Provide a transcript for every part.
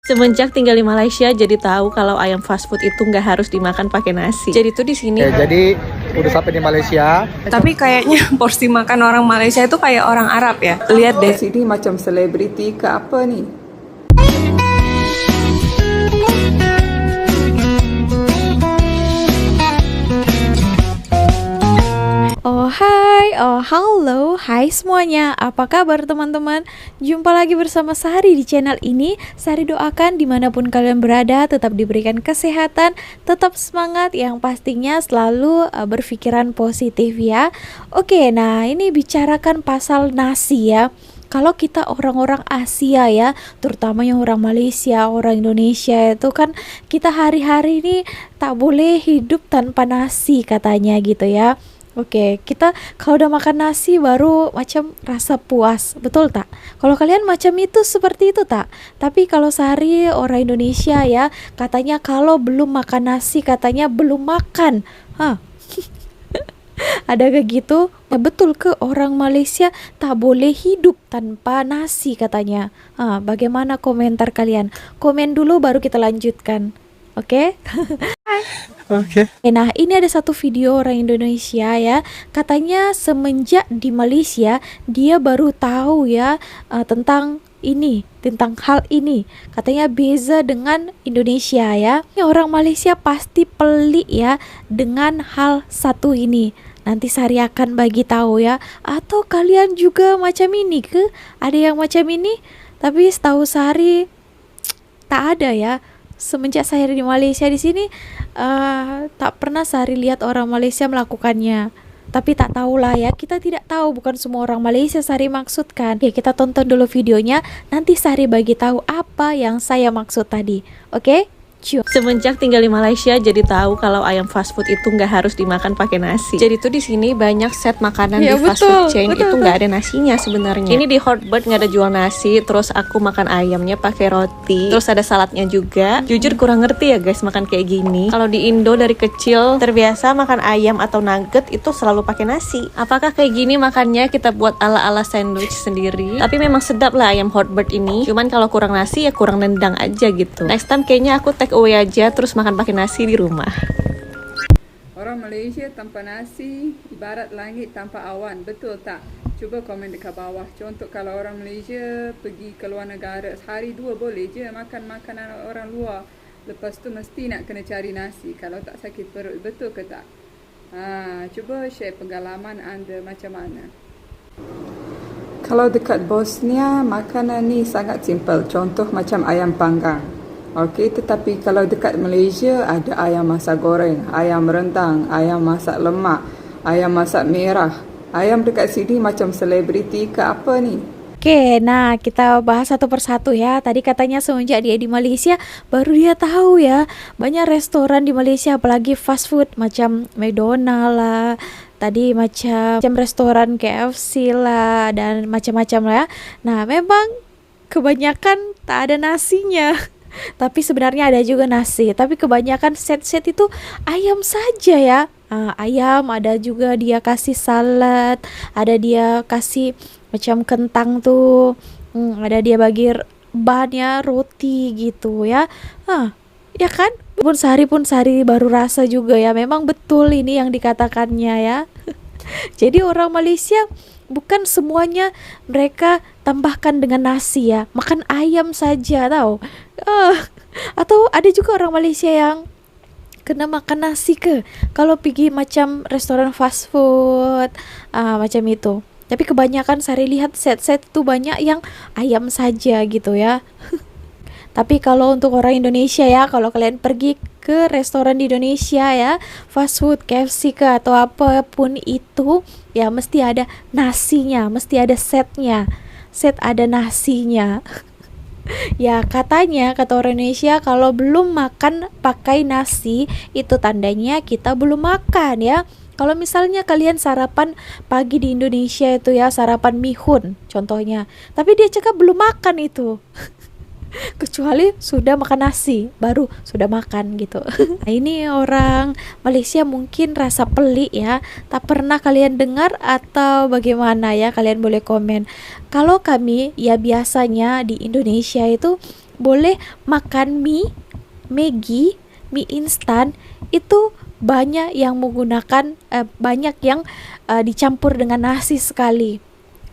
Semenjak tinggal di Malaysia jadi tahu kalau ayam fast food itu nggak harus dimakan pakai nasi. Jadi tuh di sini. Jadi udah sampai di Malaysia. Tapi kayaknya porsi makan orang Malaysia itu kayak orang Arab ya. Lihat deh. Sini macam selebriti ke apa ni? Oh hai, oh halo, hai semuanya. Apa kabar teman-teman? Jumpa lagi bersama Sari di channel ini. Sari doakan dimanapun kalian berada tetap diberikan kesehatan, tetap semangat, yang pastinya selalu berpikiran positif ya. Oke, nah ini bicarakan pasal nasi ya. Kalau kita orang-orang Asia ya, terutama yang orang Malaysia, orang Indonesia itu kan kita hari-hari ini tak boleh hidup tanpa nasi katanya gitu ya. Oke, kita kalau udah makan nasi baru macam rasa puas, betul tak? Kalau kalian macam itu seperti itu tak? Tapi kalau Sari orang Indonesia ya, katanya kalau belum makan nasi katanya belum makan. Hah? Ada kayak gitu? Ya betul ke orang Malaysia tak boleh hidup tanpa nasi katanya. Bagaimana komentar kalian? Komen dulu baru kita lanjutkan. Oke? Oke. Nah ini ada satu video orang Indonesia ya, katanya semenjak di Malaysia dia baru tahu ya tentang hal ini, katanya beza dengan Indonesia ya. Ini orang Malaysia pasti pelik ya dengan hal satu ini. Nanti Sari akan bagi tahu ya. Atau kalian juga macam ini ke? Ada yang macam ini? Tapi setahu Sari tak ada ya. Semenjak saya di Malaysia di sini tak pernah Sari lihat orang Malaysia melakukannya. Tapi tak tahulah ya, kita tidak tahu, bukan semua orang Malaysia Sari maksudkan. Ya kita tonton dulu videonya, nanti Sari bagi tahu apa yang saya maksud tadi. Oke? Semenjak tinggal di Malaysia jadi tahu kalau ayam fast food itu nggak harus dimakan pakai nasi. Jadi tuh di sini banyak set makanan Ya, di fast food chain itu nggak ada nasinya sebenarnya. Ini di Hotbird nggak ada jual nasi, terus aku makan ayamnya pakai roti, terus ada saladnya juga. Jujur kurang ngerti ya guys makan kayak gini. Kalau di Indo dari kecil terbiasa makan ayam atau nugget itu selalu pakai nasi. Apakah kayak gini makannya kita buat ala-ala sandwich sendiri? Tapi memang sedap lah ayam Hotbird ini. Cuman kalau kurang nasi ya kurang nendang aja gitu. Next time kayaknya aku take away aja terus makan pakai nasi di rumah. Orang Malaysia tanpa nasi ibarat langit tanpa awan, betul tak? Cuba komen dekat bawah. Contoh kalau orang Malaysia pergi ke luar negara, sehari dua boleh je makan makanan orang luar. Lepas tu mesti nak kena cari nasi kalau tak sakit perut, betul ke tak? Cuba share pengalaman anda macam mana. Kalau dekat Bosnia, makanan ni sangat simple. Contoh macam ayam panggang. Okey, tetapi kalau dekat Malaysia ada ayam masak goreng, ayam rendang, ayam masak lemak, ayam masak merah. Ayam dekat sini macam selebriti ke apa ni? Oke, nah kita bahas satu persatu ya. Tadi katanya semenjak dia di Malaysia baru dia tahu ya, banyak restoran di Malaysia apalagi fast food macam McDonald lah, tadi macam restoran KFC lah dan macam-macam lah ya. Nah memang kebanyakan tak ada nasinya. Tapi sebenarnya ada juga nasi. Tapi kebanyakan set-set itu ayam saja ya. Ayam, ada juga dia kasih salad, ada dia kasih macam kentang tuh, ada dia bagi bannya roti gitu ya. Ya kan? Pun Sari baru rasa juga ya. Memang betul ini yang dikatakannya ya. Jadi orang Malaysia bukan semuanya mereka tambahkan dengan nasi ya, makan ayam saja tahu. Atau ada juga orang Malaysia yang kena makan nasi ke kalau pergi macam restoran fast food macam itu. Tapi kebanyakan Sari lihat set-set itu banyak yang ayam saja gitu ya. Tapi kalau untuk orang Indonesia ya, kalau kalian pergi ke restoran di Indonesia ya, fast food, KFC ke atau apapun itu, ya mesti ada nasinya, mesti ada setnya. Set ada nasinya. Ya katanya, kata orang Indonesia, kalau belum makan pakai nasi, itu tandanya kita belum makan ya. Kalau misalnya kalian sarapan pagi di Indonesia itu ya, sarapan mihun contohnya, tapi dia cakap belum makan itu. Kecuali sudah makan nasi baru sudah makan gitu. Nah, ini orang Malaysia mungkin rasa pelik ya, tak pernah kalian dengar atau bagaimana ya, kalian boleh komen. Kalau kami ya biasanya di Indonesia itu boleh makan mie, Maggi, mie instan itu banyak yang menggunakan banyak yang dicampur dengan nasi sekali.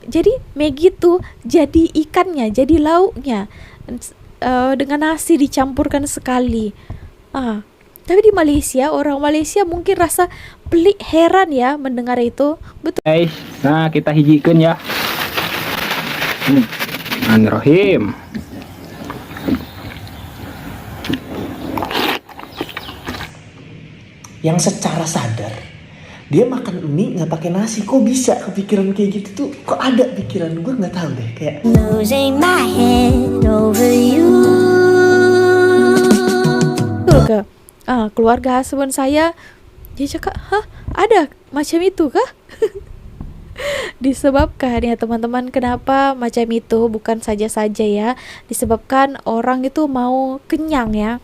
Jadi Maggi tuh jadi ikannya, jadi lauknya dengan nasi dicampurkan sekali. Tapi di Malaysia, orang Malaysia mungkin rasa pelik, heran ya mendengar itu. Betul. Guys, nah kita hijikan ya. Bismillahirrahmanirrahim. Yang secara sadar dia makan mie nggak pakai nasi, kok bisa kepikiran kayak gitu tuh? Kok ada pikiran, gue nggak tahu deh, kayak Losing my head over you. Ke keluarga husband saya, dia cakap, hah, ada macam itu kah? Disebabkan ya teman-teman, kenapa macam itu? Bukan saja-saja ya, disebabkan orang itu mau kenyang ya.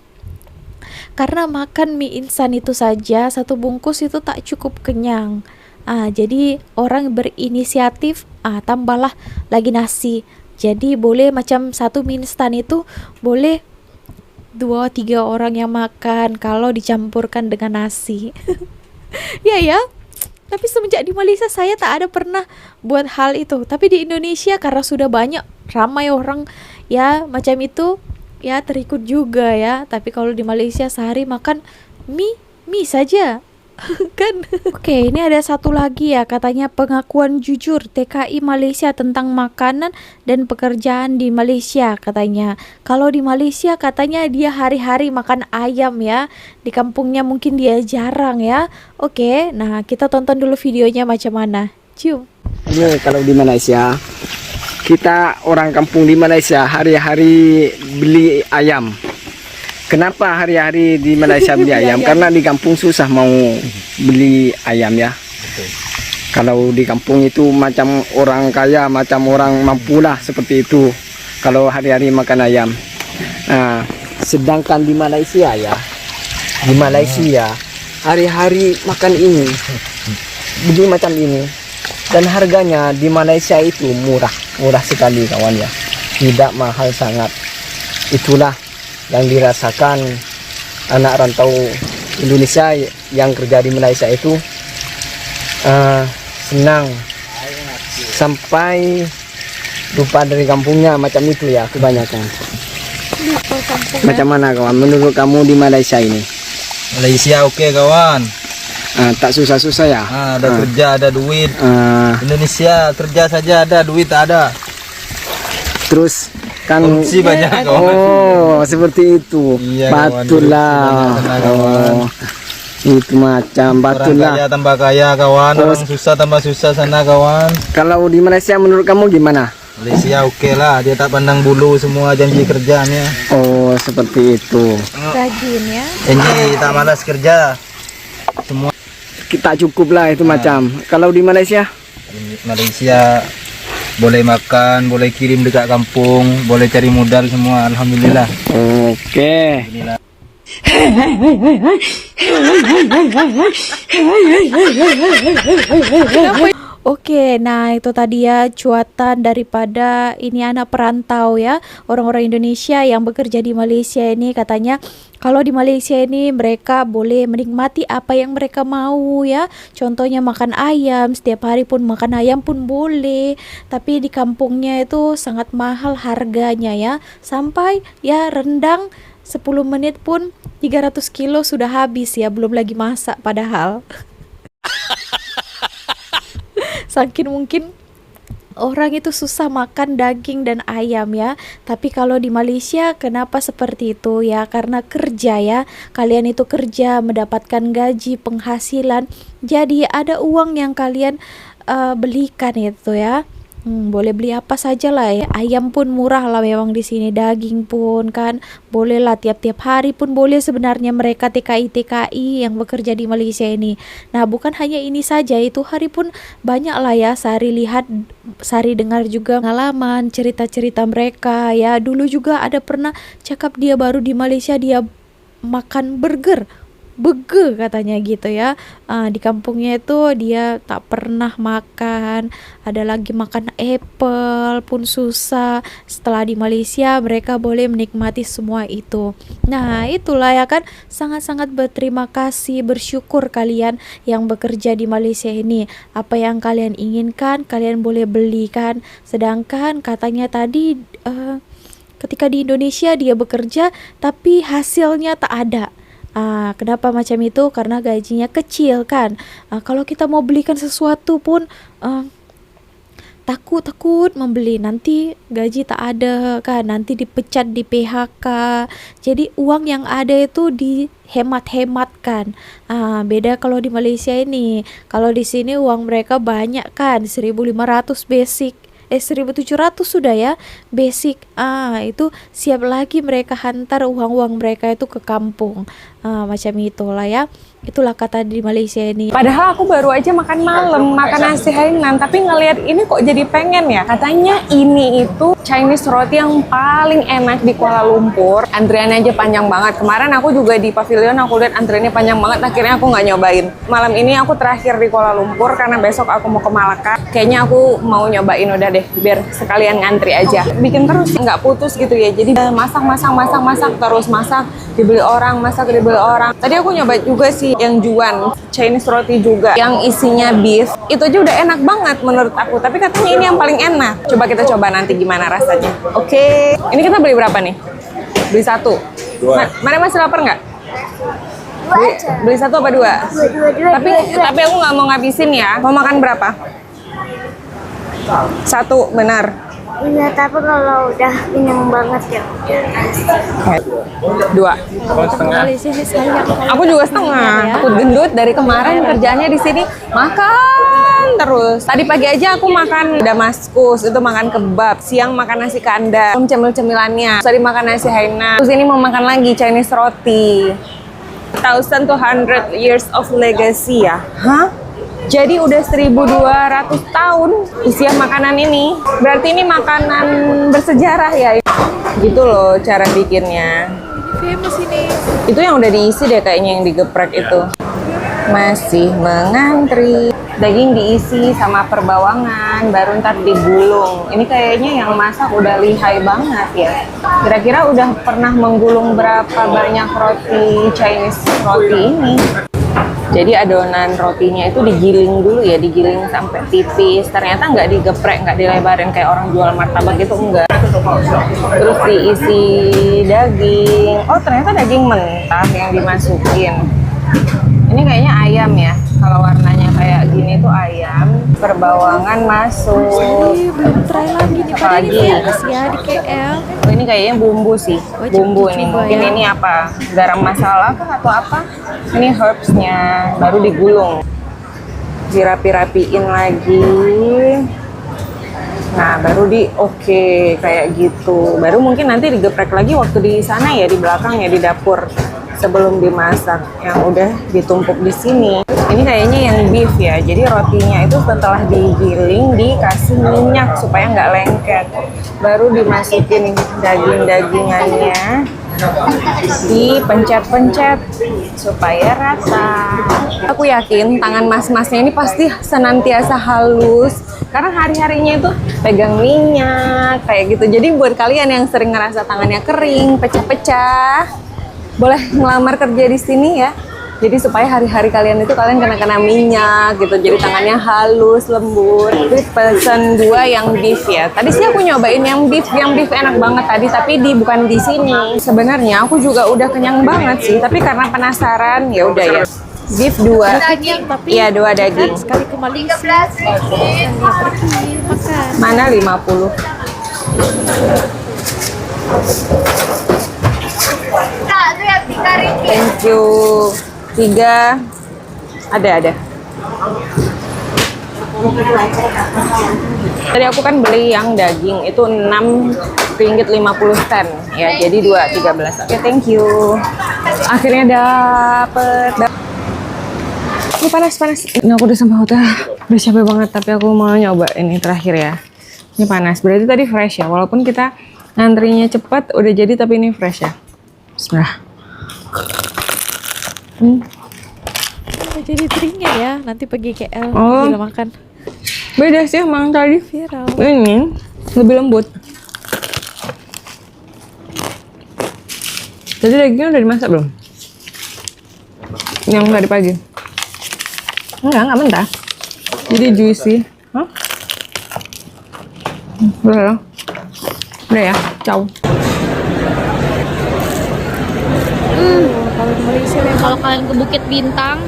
Karena makan mie instan itu saja, satu bungkus itu tak cukup kenyang. Jadi orang berinisiatif, tambahlah lagi nasi. Jadi boleh macam satu mie instan itu boleh 2-3 orang yang makan kalau dicampurkan dengan nasi. Ya. Tapi semenjak di Malaysia saya tak ada pernah buat hal itu. Tapi di Indonesia karena sudah banyak ramai orang ya macam itu, ya terikut juga ya. Tapi kalau di Malaysia sehari makan mie saja. Kan. Oke, ini ada satu lagi ya, katanya pengakuan jujur TKI Malaysia tentang makanan dan pekerjaan di Malaysia. Katanya kalau di Malaysia katanya dia hari-hari makan ayam ya, di kampungnya mungkin dia jarang ya. Oke, nah kita tonton dulu videonya macam mana. Cium. Ini kalau di Malaysia, kita orang kampung di Malaysia hari-hari beli ayam. Kenapa hari-hari di Malaysia beli ayam? Karena di kampung susah mau beli ayam ya. Kalau di kampung itu macam orang kaya, macam orang mampu lah, seperti itu. Kalau hari-hari makan ayam. Nah, sedangkan di Malaysia ya, di Malaysia hari-hari makan ini, begini macam ini. Dan harganya di Malaysia itu murah sekali kawan ya. Tidak mahal sangat. Itulah yang dirasakan anak rantau Indonesia yang kerja di Malaysia itu, senang sampai lupa dari kampungnya macam itu ya kebanyakan. Macam mana kawan menurut kamu di Malaysia ini? Malaysia oke kawan. Tak susah-susah ya? Ada kerja, ada duit. Indonesia kerja saja ada, duit tak ada. Terus kan korupsi banyak kawan. Oh, seperti itu. Iya, Betul lah. Kawan. Itu macam betul Orang lah. kaya tambah kaya kawan, orang susah tambah susah sana kawan. Kalau di Malaysia menurut kamu gimana? Malaysia oke lah, dia tak pandang bulu semua janji kerjanya. Oh, seperti itu. Rajin ya. Janji tak malas kerja. Semua Kita cukup lah itu macam. Kalau di Malaysia? di Malaysia boleh makan, boleh kirim dekat kampung, boleh cari modal semua, alhamdulillah. Oke. Oke, nah itu tadi ya cuatan daripada ini anak perantau ya, orang-orang Indonesia yang bekerja di Malaysia ini. Katanya kalau di Malaysia ini mereka boleh menikmati apa yang mereka mau ya. Contohnya makan ayam, setiap hari pun makan ayam pun boleh. Tapi di kampungnya itu sangat mahal harganya ya. Sampai ya rendang 10 menit pun 300 kilo sudah habis ya, belum lagi masak padahal. Saking mungkin orang itu susah makan daging dan ayam ya. Tapi kalau di Malaysia kenapa seperti itu ya? Karena kerja ya. Kalian itu kerja mendapatkan gaji, penghasilan. Jadi ada uang yang kalian belikan itu ya. Boleh beli apa saja lah ya. Ayam pun murah lah memang di sini, daging pun kan boleh lah, tiap-tiap hari pun boleh sebenarnya mereka TKI yang bekerja di Malaysia ini. Nah bukan hanya ini saja, itu hari pun banyak lah ya. Sari lihat, Sari dengar juga pengalaman, cerita-cerita mereka ya. Dulu juga ada pernah cakap dia baru di Malaysia dia makan burger bege katanya gitu ya. Di kampungnya itu dia tak pernah makan, ada lagi makan apple pun susah. Setelah di Malaysia mereka boleh menikmati semua itu. Nah itulah ya kan, sangat-sangat berterima kasih, bersyukur kalian yang bekerja di Malaysia ini. Apa yang kalian inginkan kalian boleh belikan, sedangkan katanya tadi ketika di Indonesia dia bekerja tapi hasilnya tak ada. Kenapa macam itu? Karena gajinya kecil kan. Kalau kita mau belikan sesuatu pun takut membeli, nanti gaji tak ada kan, nanti dipecat, di PHK. Jadi uang yang ada itu dihemat-hematkan. Beda kalau di Malaysia ini. Kalau di sini uang mereka banyak kan, 1.500 basic. 1.700 sudah ya basic. Itu siap lagi mereka hantar uang-uang mereka itu ke kampung. Macam itulah ya. Itulah kata di Malaysia ini. Padahal aku baru aja makan malam, makan nasi Hainan, tapi ngelihat ini kok jadi pengen ya. Katanya ini itu Chinese roti yang paling enak di Kuala Lumpur. Antriannya aja panjang banget. Kemarin aku juga di pavilion aku lihat antriannya panjang banget. Akhirnya aku nggak nyobain. Malam ini aku terakhir di Kuala Lumpur karena besok aku mau ke Malaka. Kayaknya aku mau nyobain udah deh, biar sekalian ngantri aja. Bikin terus nggak putus gitu ya. Jadi masak terus masak, dibeli orang, masak dibeli orang. Tadi aku nyoba juga sih yang Juan Chinese roti juga yang isinya beef. Itu aja udah enak banget menurut aku. Tapi katanya ini yang paling enak. Coba kita coba nanti gimana rasanya. Oke. Ini kita beli berapa nih? Beli satu. Mana masih lapar nggak? Beli satu apa dua? Tapi aku nggak mau ngabisin ya. Mau makan berapa? Satu, benar. Iya, tapi kalau udah kenyang banget ya Dua. Malaysia ini sayang. Aku juga setengah. Aku gendut dari kemarin kerjanya di sini makan terus. Tadi pagi aja aku makan Damaskus, itu makan kebab. Siang makan nasi kandar, cemil-cemilannya. Tadi makan nasi Hainan. Terus ini mau makan lagi Chinese roti. 1200 years of legacy ya. Hah? Jadi udah 1.200 tahun usia makanan ini. Berarti ini makanan bersejarah ya. Gitu loh cara bikinnya. Famous ini. Itu yang udah diisi deh kayaknya, yang digeprek itu. Masih mengantri. Daging diisi sama perbawangan, baru ntar digulung. Ini kayaknya yang masak udah lihai banget ya. Kira-kira udah pernah menggulung berapa banyak roti Chinese roti ini. Jadi adonan rotinya itu digiling dulu ya, digiling sampai tipis. Ternyata nggak digeprek, nggak dilebarin kayak orang jual martabak gitu, enggak. Terus diisi daging. Oh ternyata daging mentah yang dimasukin. Ini kayaknya ayam ya. Kalau warnanya kayak gini tuh ayam. Perbawangan masuk. Belum try lagi nih, padahal ini famous ya di KL. Oh ini kayaknya bumbu sih, bumbu ini. Mungkin ini apa? Garam masala kah atau apa? Ini herbsnya, baru digulung. Dirapi-rapiin lagi. Nah baru oke kayak gitu. Baru mungkin nanti digeprek lagi waktu di sana ya, di belakang ya, di dapur. Sebelum dimasak, yang udah ditumpuk di sini. Ini kayaknya yang beef ya. Jadi rotinya itu setelah digiling dikasih minyak supaya nggak lengket. Baru dimasukin daging-dagingannya, dipencet-pencet supaya rata. Aku yakin tangan mas-masnya ini pasti senantiasa halus karena hari-harinya itu pegang minyak kayak gitu. Jadi buat kalian yang sering ngerasa tangannya kering, pecah-pecah, boleh ngelamar kerja di sini ya. Jadi supaya hari-hari kalian itu kalian kena minyak gitu. Jadi tangannya halus, lembut. Jadi pesan 2 yang beef ya. Tadi sih aku nyobain yang beef enak banget tadi, tapi bukan di sini. Sebenarnya aku juga udah kenyang banget sih, tapi karena penasaran ya udah ya. Beef 2. Iya, 2 daging. Sekali ke Malaysia, saya pergi makan. Mana 50? Thank you. 3 ada. Tadi aku kan beli yang daging itu 6 ringgit 50 sen ya, jadi 2 13. Oke, thank you. Akhirnya dapet. Ini panas. Ini aku udah sampai hotel, udah capek banget, tapi aku mau nyoba ini terakhir ya. Ini panas, berarti tadi fresh ya, walaupun kita ngantrinya cepat udah jadi, tapi ini fresh ya. Bismillah. Jadi teringat ya, nanti pergi KL Oh. gila makan Beda sih sama yang tadi. viral. Ini lebih lembut. Jadi dagingnya udah dimasak belum? Yang tadi pagi? Enggak mentah. Jadi juicy. Hah? Udah ya? Udah ya? Ciao. Kalau di Malaysia memang Kalau kalian ke Bukit Bintang,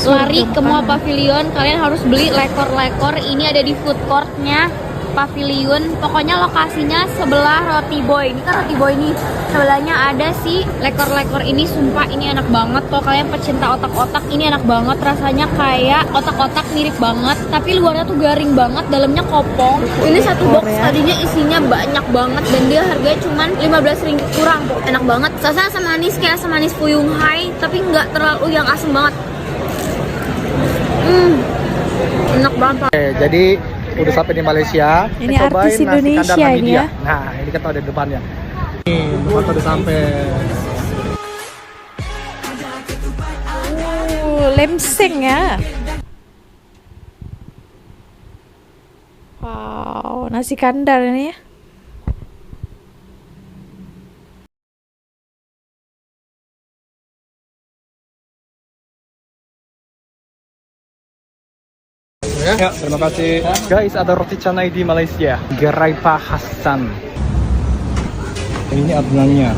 lari ke Mall Pavilion, kalian harus beli lekor-lekor. Ini ada di food courtnya Pavilion. Pokoknya lokasinya sebelah Roti Boy. Ini kan Roti Boy nih. Sebelahnya ada si lekor-lekor ini. Sumpah ini enak banget. Kalau kalian pecinta otak-otak, ini enak banget. Rasanya kayak otak-otak mirip banget. Tapi luarnya tuh garing banget, dalamnya kopong. Ini satu box tadinya isinya banyak banget. Dan dia harganya cuman 15 ringgit kurang. Enak banget. Rasanya asam manis kayak asam manis Fuyung Hai. Tapi nggak terlalu yang asam banget. Enak banget. Oke, jadi udah sampai di Malaysia. Ini Kita cobain artis nasi Indonesia kandar ini Namidia. ya. Nah, ini kita ada di depannya. Nih, tempat udah sampai. lemseng ya. Wow, nasi kandar ini ya. Ya, terima kasih. Guys, ada roti canai di Malaysia. Gerai Pak Hasan. Ini adonannya.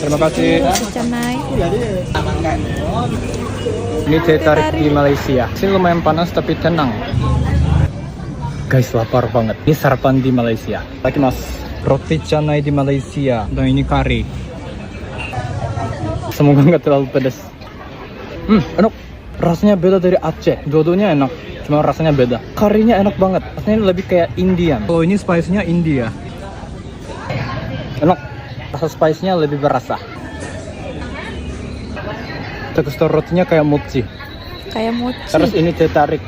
Terima kasih. Canai. Ini teh tarik di Malaysia. Sini lumayan panas tapi tenang. Guys, lapar banget. Ini sarapan di Malaysia. Lagi mas. Roti canai di Malaysia. Dan ini kari. Semoga nggak terlalu pedas. Enak. Rasanya beda dari Aceh. Dua-duanya enak. Cuma rasanya beda. Karinya enak banget. Rasanya lebih kayak Indian. Kalau ini spice-nya India. Enak. Rasa spice-nya lebih berasa. Tekstur rotinya kayak mochi. Kayak mochi. Terus ini teh tarik.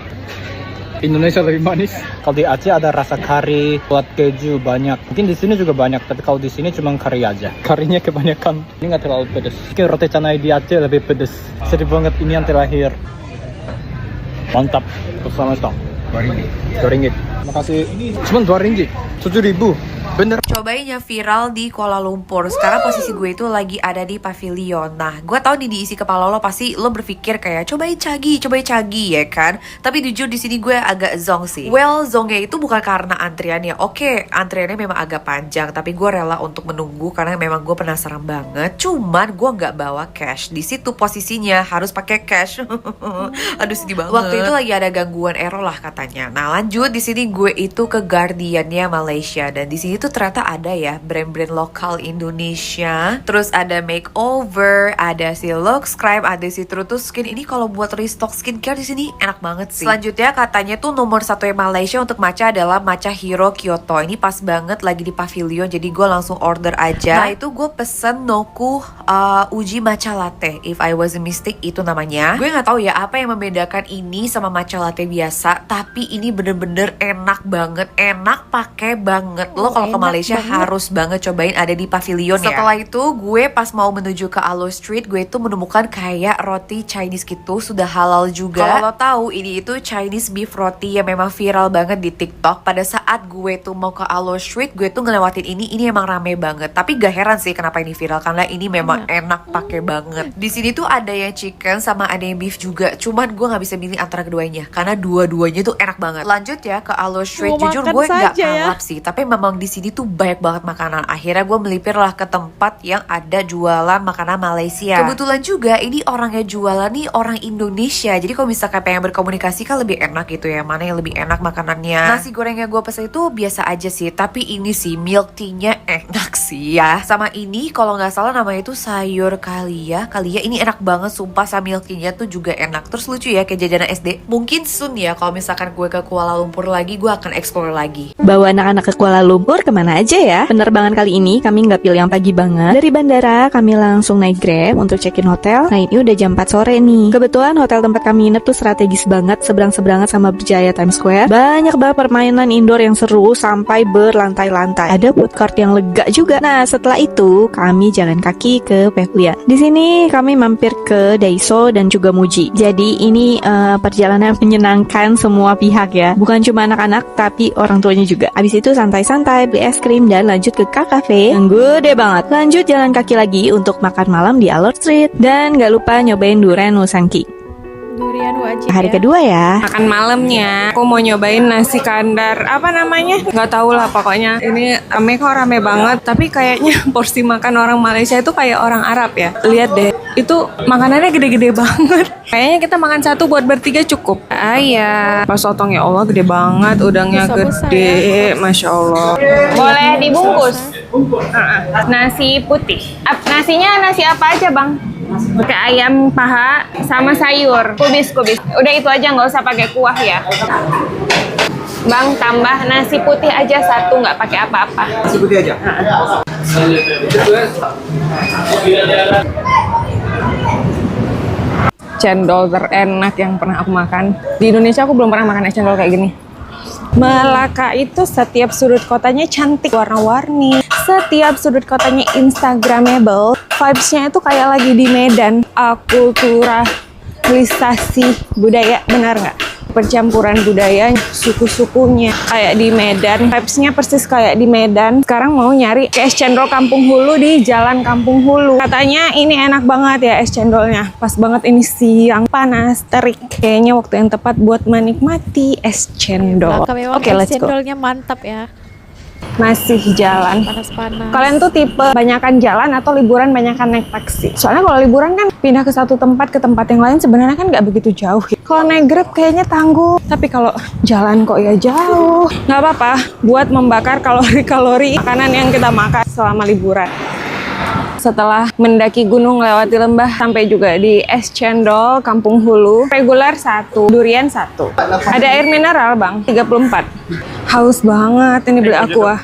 Indonesia lebih manis. Kalau di Aceh ada rasa kari, buat keju banyak. Mungkin di sini juga banyak, tapi kalau di sini cuma kari aja. Karinya kebanyakan. Ini nggak terlalu pedas. Mungkin roti canai di Aceh lebih pedas. Sedih banget ini yang terakhir. Mantap. Bersama stop. 2 ringgit. Terima kasih. Cuma 2 ringgit. 7.000. Bener. Cobainnya viral di Kuala Lumpur. Sekarang posisi gue itu lagi ada di pavilion. Nah, gue tahu nih diisi kepala lo pasti lo berpikir kayak cobain cagi ya kan? Tapi jujur di sini gue agak zong sih. Well, zongnya itu bukan karena antriannya. Oke, antriannya memang agak panjang, tapi gue rela untuk menunggu karena memang gue penasaran banget. Cuman gue nggak bawa cash. Di situ posisinya harus pakai cash. Aduh sedih banget. Waktu itu lagi ada gangguan error lah katanya. Nah, lanjut di sini gue itu ke Guardiannya Malaysia dan di sini tuh ternyata ada ya brand-brand lokal Indonesia. Terus ada makeover, ada si Lockscribe, ada si True to Skin. Ini kalau buat restock skincare di sini enak banget sih. Selanjutnya katanya tuh nomor 1 yang Malaysia untuk matcha adalah matcha Hero Kyoto. Ini pas banget lagi di pavilion, jadi gue langsung order aja. Nah itu gue pesen Noku Uji matcha latte. If I wasn't mistake itu namanya. Gue nggak tahu ya apa yang membedakan ini sama matcha latte biasa. Tapi ini bener-bener enak banget, enak pakai banget. Lo kalau ke Malaysia harus banget cobain, ada di pavilion ya. Setelah itu gue pas mau menuju ke Alo Street, gue itu menemukan kayak roti Chinese gitu, sudah halal juga. Kalau lo tahu ini itu Chinese beef roti yang memang viral banget di TikTok. Pada saat gue tuh mau ke Alo Street, gue tuh ngelewatin ini emang rame banget. Tapi gak heran sih kenapa ini viral, karena ini memang enak pakai banget. Di sini tuh ada yang chicken sama ada yang beef juga. Cuman gue nggak bisa milih antara keduanya karena dua-duanya tuh enak banget. Lanjut ya ke Alo Street. Jujur gue nggak kalap sih, tapi memang di sini tuh banyak banget makanan. Akhirnya gue melipir lah ke tempat yang ada jualan makanan Malaysia. Kebetulan juga ini orangnya jualan nih orang Indonesia. Jadi kalau misalkan pengen berkomunikasi kan lebih enak gitu ya, mana yang lebih enak makanannya. Nasi goreng yang gue pesen itu biasa aja sih, tapi ini sih milk tea-nya enak sih ya. Sama ini kalau nggak salah namanya itu sayur kalia. Kalia ini enak banget sumpah, sama milk tea-nya tuh juga enak. Terus lucu ya kayak jajanan SD. Mungkin soon ya kalau misalkan gue ke Kuala Lumpur lagi, gue akan explore lagi. Bawa anak-anak ke Kuala Lumpur kemana aja ya? Penerbangan kali ini kami nggak pilih yang pagi banget. Dari bandara kami langsung naik Grab untuk check-in hotel. Nah ini udah jam 4 sore nih. Kebetulan hotel tempat kami nginep tuh strategis banget, seberang-seberangan sama Berjaya Times Square. Banyak banget permainan indoor yang seru sampai berlantai-lantai. Ada food court yang lega juga. Nah setelah itu kami jalan kaki ke Pavilion. Di sini kami mampir ke Daiso dan juga Muji. Jadi ini perjalanan menyenangkan semua pihak ya. Bukan cuma anak-anak tapi orang tuanya juga. Abis itu santai-santai beli es krim dan lanjut ke K-Cafe yang gede banget. Lanjut jalan kaki lagi untuk makan malam di Alor Street. Dan gak lupa nyobain durian Nusangki. Durian wajib Hari ya. kedua ya. Makan malamnya, aku mau nyobain nasi kandar, apa namanya? Nggak tahu lah pokoknya. Ini rame banget, tapi kayaknya porsi makan orang Malaysia itu kayak orang Arab ya. Lihat deh, itu makanannya gede-gede banget. Kayaknya kita makan satu buat bertiga cukup. Ayah, pas sotong ya Allah gede banget, udangnya Busa-busa gede, Masya Allah. Boleh dibungkus? Nasi putih. Nasinya nasi apa aja bang? Pakai ayam paha sama sayur kubis. Udah itu aja, nggak usah pakai kuah ya. Bang tambah nasi putih aja satu, nggak pakai apa-apa. Nasi putih aja. Cendol terenak yang pernah aku makan. Di Indonesia aku belum pernah makan es cendol kayak gini. Melaka itu setiap sudut kotanya cantik, warna-warni. Setiap sudut kotanya instagramable. Vibes-nya itu kayak lagi di Medan. Akulturalisasi budaya, benar nggak? Percampuran budaya, suku-sukunya kayak di Medan. Vibes-nya persis kayak di Medan. Sekarang mau nyari ke es cendol Kampung Hulu di Jalan Kampung Hulu. Katanya ini enak banget ya es cendolnya. Pas banget ini siang, panas, terik. Kayaknya waktu yang tepat buat menikmati es cendol. Maka memang Oke, es let's go. cendolnya mantap ya. Masih jalan. Panas-panas. Kalian tuh tipe banyakan jalan atau liburan banyakan naik taksi? Soalnya kalau liburan kan pindah ke satu tempat ke tempat yang lain sebenarnya kan nggak begitu jauh. Kalau naik Grab kayaknya tangguh. Tapi kalau jalan kok ya jauh. Nggak apa-apa buat membakar kalori-kalori makanan yang kita makan selama liburan. Setelah mendaki gunung lewati lembah sampai juga di es cendol Kampung Hulu. Regular 1, durian 1. Ada air mineral bang, 34. Haus banget ini beli aqua.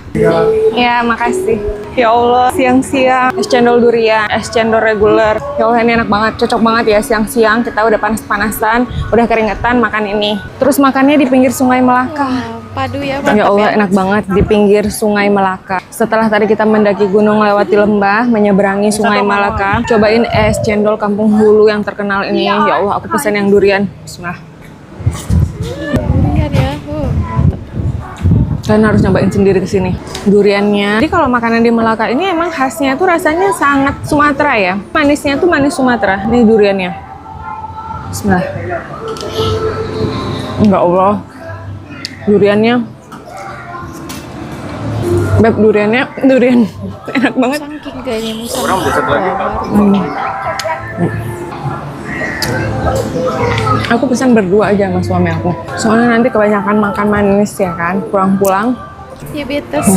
Ya makasih. Ya Allah siang-siang es cendol durian, es cendol regular. Ya Allah ini enak banget, cocok banget ya siang-siang. Kita udah panas-panasan, udah keringetan makan ini. Terus makannya di pinggir Sungai Melaka. Padu ya, Ya Allah enak banget di pinggir Sungai Melaka. Setelah tadi kita mendaki gunung lewati lembah, menyeberangi Sungai Melaka, cobain es cendol Kampung Hulu yang terkenal ini. Ya Allah aku pesan yang durian. Bismillah. Durian ya. Mantap. Kalian harus nyobain sendiri kesini duriannya. Jadi kalau makanan di Melaka ini emang khasnya tuh rasanya sangat Sumatera ya. Manisnya tuh manis Sumatera. Ini duriannya. Bismillah. Enggak Allah. Duriannya. Beb durian enak banget. Saking kayaknya musa. Aku pesan berdua aja sama suami aku. Soalnya nanti kebanyakan makan manis ya kan. Pulang-pulang Diabetes.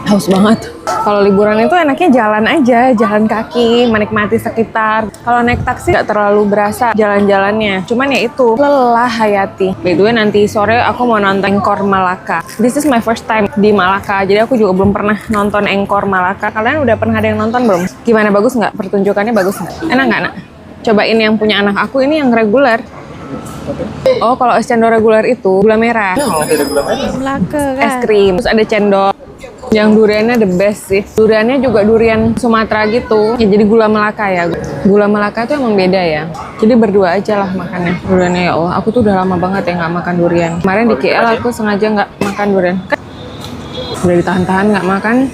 haus banget. Kalau liburan itu enaknya jalan aja, jalan kaki, menikmati sekitar. Kalau naik taksi nggak terlalu berasa jalan-jalannya. Cuman ya itu, lelah hayati. By the way, nanti sore aku mau nonton Engkor Malaka. This is my first time di Malaka, jadi aku juga belum pernah nonton Engkor Malaka. Kalian udah pernah ada yang nonton belum? Gimana, bagus nggak? Pertunjukannya bagus nggak? Enak nggak, nak? Cobain yang punya anak aku, ini yang reguler. Oh, kalau es cendol reguler itu gula merah. Melaka kan. Es krim, terus ada cendol. Yang duriannya the best sih. Duriannya juga durian Sumatera gitu. Ya jadi gula Melaka ya. Gula Melaka tuh emang beda ya. Jadi berdua aja lah makannya. Duriannya ya Allah. Aku tuh udah lama banget ya nggak makan durian. Kemarin di KL aku sengaja nggak makan durian. Udah ditahan-tahan nggak makan.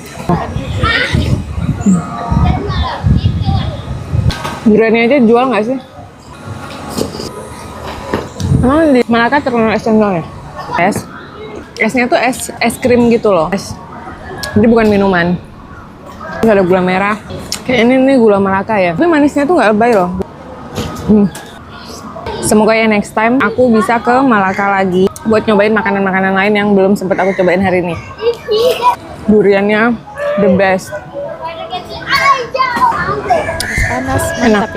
Duriannya aja jual nggak sih? Emang di Melaka terkenal es cendol ya? Esnya tuh es krim gitu loh. Jadi bukan minuman. Terus ada gula merah. Kayak ini gula Melaka ya. Tapi manisnya tuh nggak lebay loh. Semoga ya next time aku bisa ke Malaka lagi buat nyobain makanan-makanan lain yang belum sempat aku cobain hari ini. Duriannya the best. Panas, mantap ya.